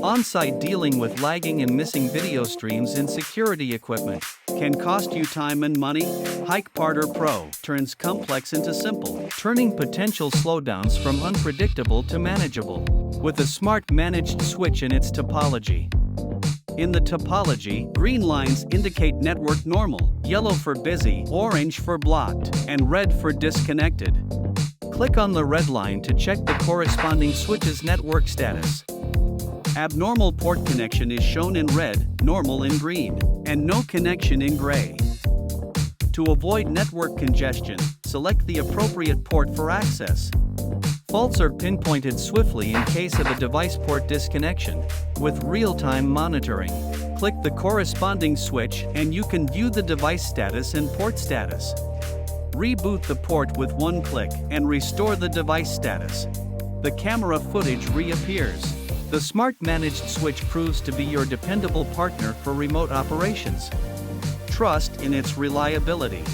On-site dealing with lagging and missing video streams and security equipment can cost you time and money. Hik-Partner Pro turns complex into simple, turning potential slowdowns from unpredictable to manageable, with a smart managed switch in its topology. In the topology, green lines indicate network normal, yellow for busy, orange for blocked, and red for disconnected. Click on the red line to check the corresponding switch's network status. Abnormal port connection is shown in red, normal in green, and no connection in gray. To avoid network congestion, select the appropriate port for access. Faults are pinpointed swiftly in case of a device port disconnection. With real-time monitoring, click the corresponding switch and you can view the device status and port status. Reboot the port with one click and restore the device status. The camera footage reappears. The smart managed switch proves to be your dependable partner for remote operations. Trust in its reliability.